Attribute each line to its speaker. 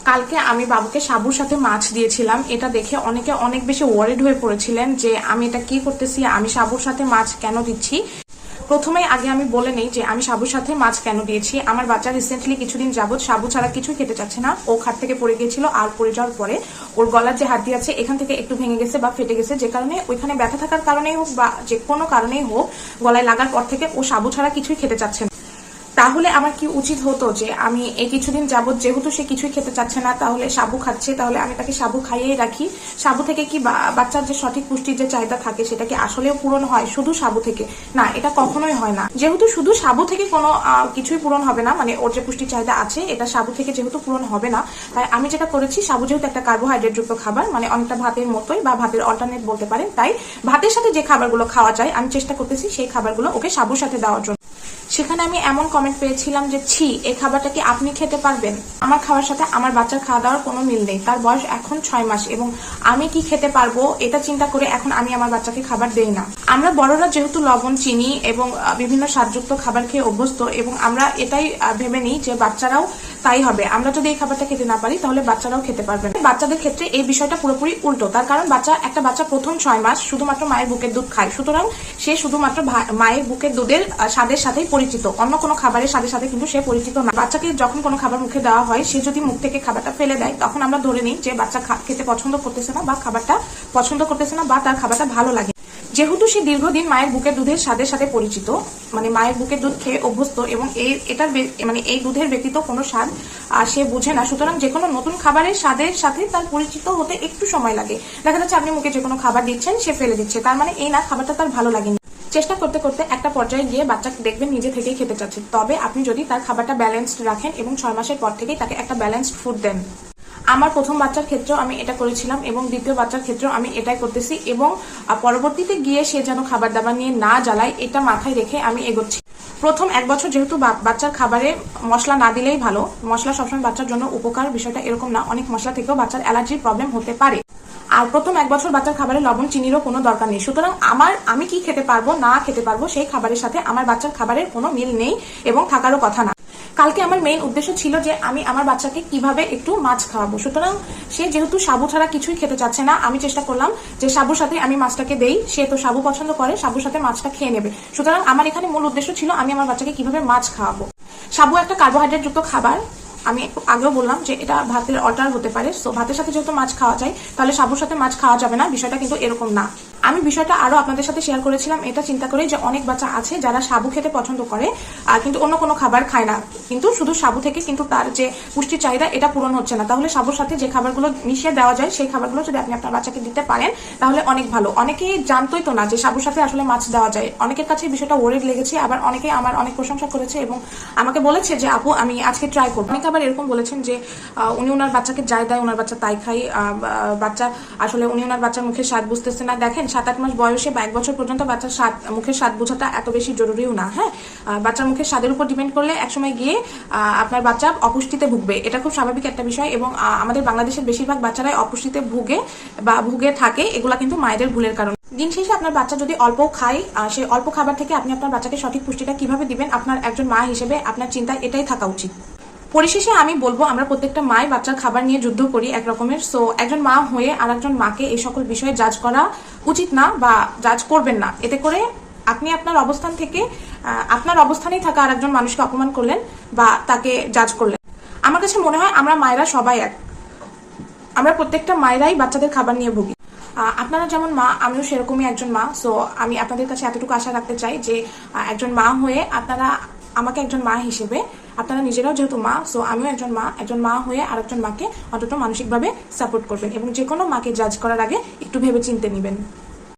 Speaker 1: কালকে আমি বাবুকে সাবুর সাথে মাছ দিয়েছিলাম। এটা দেখে অনেকে অনেক বেশি ওয়ারিড হয়ে পড়েছিলেন যে আমি এটা কি করতেছি, আমি সাবুর সাথে মাছ কেন দিচ্ছি। প্রথমেই আগে আমি বলে নেই যে আমি সাবুর সাথে মাছ কেন দিয়েছি। আমার বাচ্চা রিসেন্টলি কিছুদিন যাবত সাবু ছাড়া কিছুই খেতে চাচ্ছে না। ও খাট থেকে পড়ে গিয়েছিল, আর পড়ে যাওয়ার পরে ওর গলার যে হাড্ডি আছে এখান থেকে একটু ভেঙে গেছে বা ফেটে গেছে, যে কারণে ওইখানে ব্যথা থাকার কারণেই হোক বা যে কোনো কারণেই হোক গলায় লাগার পর থেকে ও সাবু ছাড়া কিছুই খেতে চাচ্ছে না। তাহলে আমার কি উচিত হতো যে আমি এই কিছুদিন যাবত যেহেতু সে কিছুই খেতে চাচ্ছে না, তাহলে সাবু খাচ্ছে, তাহলে আমি তাকে সাবু খাইয়েই রাখি। সাবু থেকে কি বাচ্চার যে সঠিক পুষ্টির যে চাহিদা থাকে সেটা কি আসলেও পূরণ হয় শুধু সাবু থেকে? না, এটা কখনোই হয় না। যেহেতু শুধু সাবু থেকে কোনো কিছুই পূরণ হবে না, মানে ওর যে পুষ্টির চাহিদা আছে এটা সাবু থেকে যেহেতু পূরণ হবে না, তাই আমি যেটা করেছি, সাবু যেহেতু একটা কার্বোহাইড্রেট যুক্ত খাবার, মানে অনেকটা ভাতের মতোই বা ভাতের অল্টারনেট বলতে পারেন, তাই ভাতের সাথে যে খাবারগুলো খাওয়া যায় আমি চেষ্টা করতেছি সেই খাবারগুলো ওকে সাবুর সাথে দেওয়ার জন্য। সেখানে আমি এমন কমেন্ট পেয়েছিলাম যে ছি, এই খাবারটা কি আপনি খেতে পারবেন? আমার খাওয়ার সাথে আমার বাচ্চার খাওয়া দাওয়ার কোনো মিল নেই। তার বয়স এখন 6 মাস এবং আমি কি খেতে পারবো এটা চিন্তা করে এখন আমি আমার বাচ্চাকে খাবার দেই না। আমরা বড়রা যেহেতু লবণ, চিনি এবং বিভিন্ন স্বাদযুক্ত খাবার খেয়ে অভ্যস্ত এবং আমরা এটাই ভেবে নিই যে বাচ্চারাও তাই হবে। আমরা যদি এই খাবারটা খেতে না পারি তাহলে বাচ্চারাও খেতে পারবে না। বাচ্চাদের ক্ষেত্রে এই বিষয়টা পুরোপুরি উল্টো। তার কারণ একটা বাচ্চা প্রথম 6 মাস শুধুমাত্র মায়ের বুকের দুধ খায়, সুতরাং সে শুধুমাত্র মায়ের বুকের দুধের স্বাদের সাথেই পরিচিত, অন্য কোনো খাবারের স্বাদের সাথে কিন্তু সে পরিচিত না। বাচ্চাকে যখন কোনো খাবার মুখে দেওয়া হয়, সে যদি মুখ থেকে খাবারটা ফেলে দেয় তখন আমরা ধরে নিই যে বাচ্চা খেতে পছন্দ করতেছে না বা খাবারটা পছন্দ করতেছে না বা তার খাবারটা ভালো লাগে। যেহেতু সে দীর্ঘদিন মায়ের বুকের দুধের স্বাদের সাথে পরিচিত, মানে মায়ের বুকের দুধ খেয়ে অভ্যস্ত এবং এই দুধের ব্যতীত কোনো স্বাদ সে বুঝে না, সুতরাং যে কোনো নতুন খাবারের স্বাদের সাথে তার পরিচিত হতে একটু সময় লাগে। দেখা যাচ্ছে আপনি মুখে যে কোনো খাবার দিচ্ছেন, সে ফেলে দিচ্ছে, তার মানে এই না খাবারটা তার ভালো লাগেনি। চেষ্টা করতে করতে একটা পর্যায়ে গিয়ে বাচ্চাকে দেখবেন নিজে থেকেই খেতে চাচ্ছে। তবে আপনি যদি তার খাবারটা ব্যালেন্সড রাখেন এবং 6 মাসের পর থেকেই তাকে একটা ব্যালেন্সড ফুড দেন। আমার প্রথম বাচ্চার ক্ষেত্রেও আমি এটা করেছিলাম এবং দ্বিতীয় বাচ্চার ক্ষেত্রেও আমি এটাই করতেছি এবং পরবর্তীতে গিয়ে সে যেন খাবার দাবার নিয়ে না জ্বালায় এটা মাথায় রেখে আমি এগোচ্ছি। প্রথম 1 বছর যেহেতু বাচ্চার খাবারে মশলা না দিলেই ভালো, মশলা সবসময় বাচ্চার জন্য উপকার, বিষয়টা এরকম না। অনেক মশলা থেকেও বাচ্চার অ্যালার্জির প্রবলেম হতে পারে। আর প্রথম 1 বছর বাচ্চার খাবারে লবণ, চিনিরও কোনো দরকার নেই। সুতরাং আমি কি খেতে পারবো না খেতে পারবো সেই খাবারের সাথে আমার বাচ্চার খাবারের কোনো মিল নেই এবং থাকারও কথা না। কালকে আমার মেইন উদ্দেশ্য ছিল যে আমি আমার বাচ্চাকে কিভাবে একটু মাছ খাওয়াবো। সুতরাং সে যেহেতু সাবু ছাড়া কিছুই খেতে চাচ্ছে না, আমি চেষ্টা করলাম যে সাবুর সাথে আমি মাছটাকে দেই। সে তো সাবু পছন্দ করে, সাবুর সাথে মাছটা খেয়ে নেবে। সুতরাং আমার এখানে মূল উদ্দেশ্য ছিল আমি আমার বাচ্চাকে কিভাবে মাছ খাওয়াবো। সাবু একটা কার্বোহাইড্রেট যুক্ত খাবার, আমি একটু আগেও বললাম যে এটা ভাতের অল্টার হতে পারে। সো ভাতের সাথে যেহেতু মাছ খাওয়া যায়, তাহলে সাবুর সাথে মাছ খাওয়া যাবে না, বিষয়টা কিন্তু এরকম না। আমি বিষয়টা আরো আপনাদের সাথে শেয়ার করেছিলাম এটা চিন্তা করে যে অনেক বাচ্চা আছে যারা সাবু খেতে পছন্দ করে কিন্তু অন্য কোনো খাবার খায় না, কিন্তু শুধু সাবু থেকে কিন্তু তার যে পুষ্টির চাহিদা এটা পূরণ হচ্ছে না। তাহলে সাবুর সাথে যে খাবারগুলো মিশিয়ে দেওয়া যায় সেই খাবারগুলো যদি আপনি আপনার বাচ্চাকে দিতে পারেন তাহলে অনেক ভালো। অনেকেই জানতোই তো না যে সাবুর সাথে আসলে মাছ দেওয়া যায়। অনেকের কাছে বিষয়টা ওয়ারিড লেগেছে, আবার অনেকে আমার অনেক প্রশংসা করেছে এবং আমাকে বলেছে যে আপু আমি আজকে ট্রাই করবো। অনেকে আবার এরকম বলেছেন যে উনি ওনার বাচ্চাকে যাই দেয় ওনার বাচ্চা তাই খাই, বাচ্চা আসলে উনি ওনার বাচ্চার মুখের স্বাদ বুঝতেছে না। দেখেন 7-8 মাস বয়সে বা 1 বছর পর্যন্ত বাচ্চার মুখের স্বাদ বোঝাটা এত বেশি জরুরিও না। হ্যাঁ, বাচ্চার মুখের স্বাদের উপর ডিপেন্ড করলে একসময় গিয়ে আপনার বাচ্চা অপুষ্টিতে ভুগবে, এটা খুব স্বাভাবিক একটা বিষয়। এবং আমাদের বাংলাদেশের বেশিরভাগ বাচ্চারাই অপুষ্টিতে ভুগে থাকে, এগুলা কিন্তু মায়েদের ভুলের কারণে। দিন শেষে আপনার বাচ্চা যদি অল্প খায়, সেই অল্প খাবার থেকে আপনি আপনার বাচ্চাকে সঠিক পুষ্টিটা কিভাবে দিবেন, আপনার একজন মা হিসেবে আপনার চিন্তা এটাই থাকা উচিত। পরিশেষে আমি বলবো আমরা প্রত্যেকটা মাই বাচ্চার খাবার নিয়ে যুদ্ধ করি এক রকমের। সো একজন মা হয়ে আর একজন মাকে এই সকল বিষয়ে জাজ করা উচিত না বা জাজ করবেন না। এতে করে আপনি আপনার অবস্থান থেকে আপনার অবস্থানেই থাকা আর একজন মানুষকে অপমান করলেন বা তাকে জাজ করলেন। আমার কাছে মনে হয় আমরা মায়েরা সবাই এক, আমরা প্রত্যেকটা মায়েরাই বাচ্চাদের খাবার নিয়ে ভুগি। আপনারা যেমন মা, আমিও সেরকমই একজন মা। সো আমি আপনাদের কাছে এতটুকু আশা রাখতে চাই যে একজন মা হয়ে আপনারা আমাকে একজন মা হিসেবে, আপনারা নিজেরাও যেহেতু মা, সো আমিও একজন মা হয়ে আর একজন মাকে অন্তত মানসিকভাবে সাপোর্ট করবেন এবং যে কোনো মাকে জাজ করার আগে একটু ভেবে চিন্তে নেবেন।